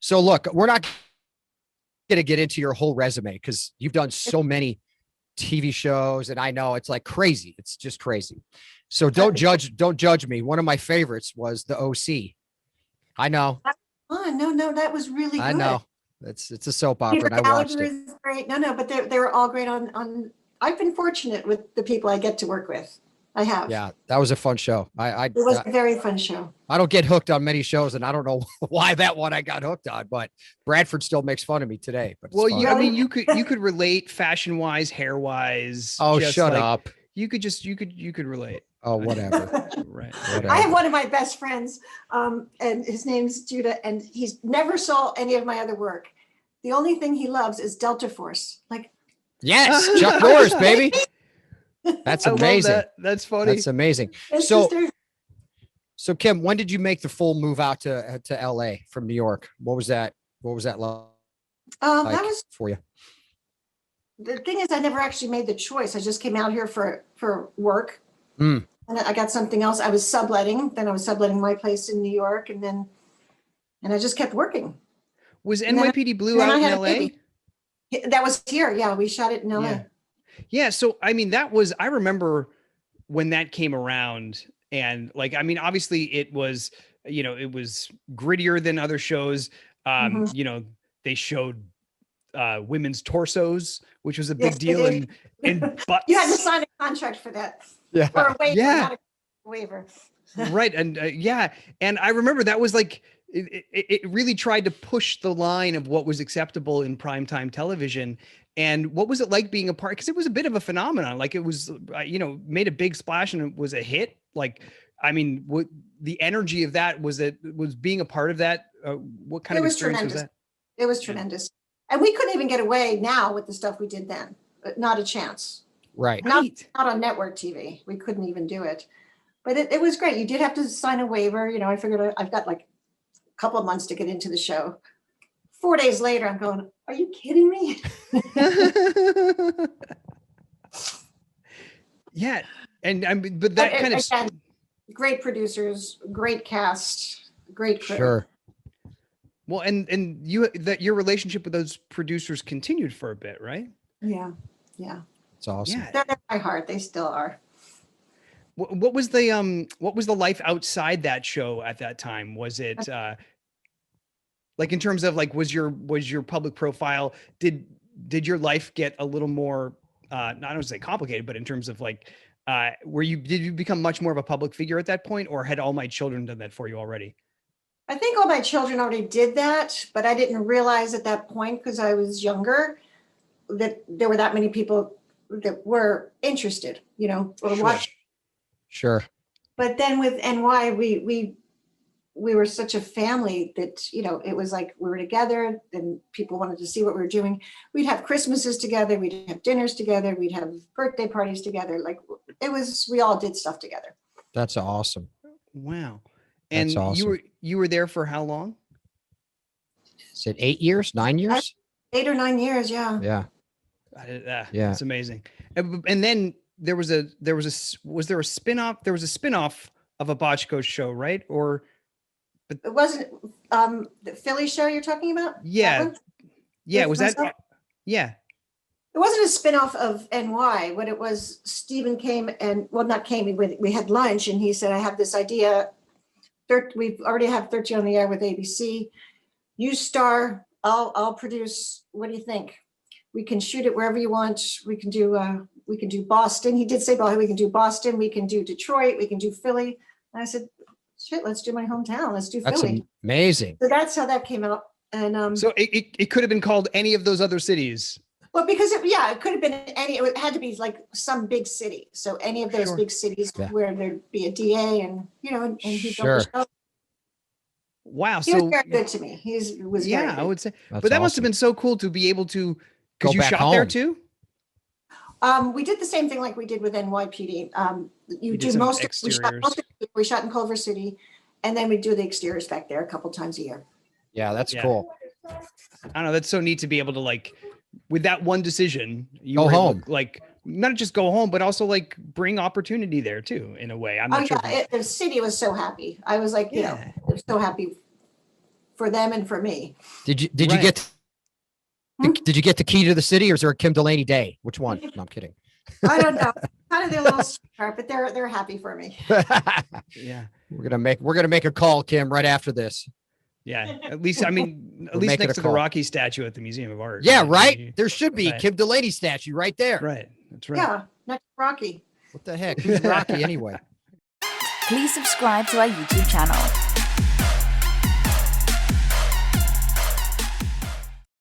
So look, we're not going to get into your whole resume because you've done so many TV shows, and I know it's like crazy. It's just crazy. So don't judge me. One of my favorites was the OC. I know. Oh, no, that was really good. I know. It's a soap opera, and I watched it. Is great. No, but they're all great on. I've been fortunate with the people I get to work with. I have. Yeah, that was a fun show. It was a very fun show. I don't get hooked on many shows, and I don't know why that one I got hooked on, but Bradford still makes fun of me today. But well, I mean, you could relate fashion wise, hair wise. Oh, shut up. You could relate. Oh, whatever. Right. Whatever. I have one of my best friends, and his name's Judah, and he's never saw any of my other work. The only thing he loves is Delta Force. Like, yes, Chuck Norris, baby. That's amazing. That's funny. That's amazing. So Kim, when did you make the full move out to LA from New York? What was that like that was for you? The thing is, I never actually made the choice. I just came out here for work. Mm. And I got something else. I was subletting. Then I was subletting my place in New York, and I just kept working. Was NYPD Blue out in LA? That was here. Yeah, we shot it in LA. Yeah. So I mean, I remember when that came around, and like, I mean, obviously it was grittier than other shows. You know, they showed women's torsos, which was a big deal. And butts. You had to sign a contract for that. Yeah. Or a waiver, not a waiver. Right. And and I remember that was like, it really tried to push the line of what was acceptable in primetime television. And what was it like being a part? Because it was a bit of a phenomenon. Like, it was, made a big splash and it was a hit. Like, I mean, what the energy of that was being a part of that. What kind of experience was that? It was tremendous. And we couldn't even get away now with the stuff we did then. Not a chance. Right. Not on network TV. We couldn't even do it. But it was great. You did have to sign a waiver. I figured I've got like a couple of months to get into the show. 4 days later, I'm going, are you kidding me? Yeah. But that kind of great producers, great cast, great crew. Sure. Well, and your relationship with those producers continued for a bit, right? Yeah. It's awesome. Yeah. They're in my heart. They still are. What was the life outside that show at that time? Was it like, in terms of like, was your public profile, did your life get a little more not to say complicated, but in terms of like, did you become much more of a public figure at that point, or had All My Children done that for you already? I think All My Children already did that, but I didn't realize at that point, because I was younger, that there were that many people that were interested, or watching. Sure. But then with NY, we were such a family that, it was like we were together and people wanted to see what we were doing. We'd have Christmases together. We'd have dinners together. We'd have birthday parties together. Like, we all did stuff together. That's awesome. Wow. And that's awesome. You were there for how long? Is it 8 years, 9 years? 8 or 9 years. Yeah. Yeah. Yeah. It's amazing. And then was there a spin-off? There was a spin-off of a Bochco show, right? But it wasn't the Philly show you're talking about? Yeah. Yeah. Was that? Yeah. It wasn't a spin-off of NY. What it was, Stephen came and, well, not came, we had lunch and he said, I have this idea. We already have 13 on the air with ABC. You star, I'll produce. What do you think? We can shoot it wherever you want. We can do Boston. He did say, well, we can do Boston. We can do Detroit. We can do Philly. And I said, shit, let's do my hometown. Let's do Philly. That's amazing. So that's how that came out. And so it could have been called any of those other cities. Well, because it could have been any. It had to be like some big city. So any of those big cities where there'd be a DA and and he built the show. Wow. He was very good to me. Was very good. I would say. That's but that awesome. must have been so cool to be able to, because Go you back shot home. there too. We did the same thing like we did with NYPD. We shot in Culver City, and then we do the exteriors back there a couple times a year. Yeah, that's cool. I don't know. That's so neat to be able to, like, with that one decision, you go were home. Able to, like, not just go home, but also like bring opportunity there too, in a way. I'm not sure. The city was so happy. I was like, so happy for them and for me. Did you Right. get did you get the key to the city, or is there a Kim Delaney day? Which one? No, I'm kidding. I don't know. Kind of their little sweetheart, but they're happy for me. Yeah. We're gonna make a call, Kim, right after this. Yeah. At least, I mean, at We're least making next a to the call. Rocky statue at the Museum of Art. Yeah, Like, right. There should be a Right. Kim Delaney statue right there. Right. That's right. Yeah, next to Rocky. What the heck? Who's Rocky anyway? Please subscribe to our YouTube channel.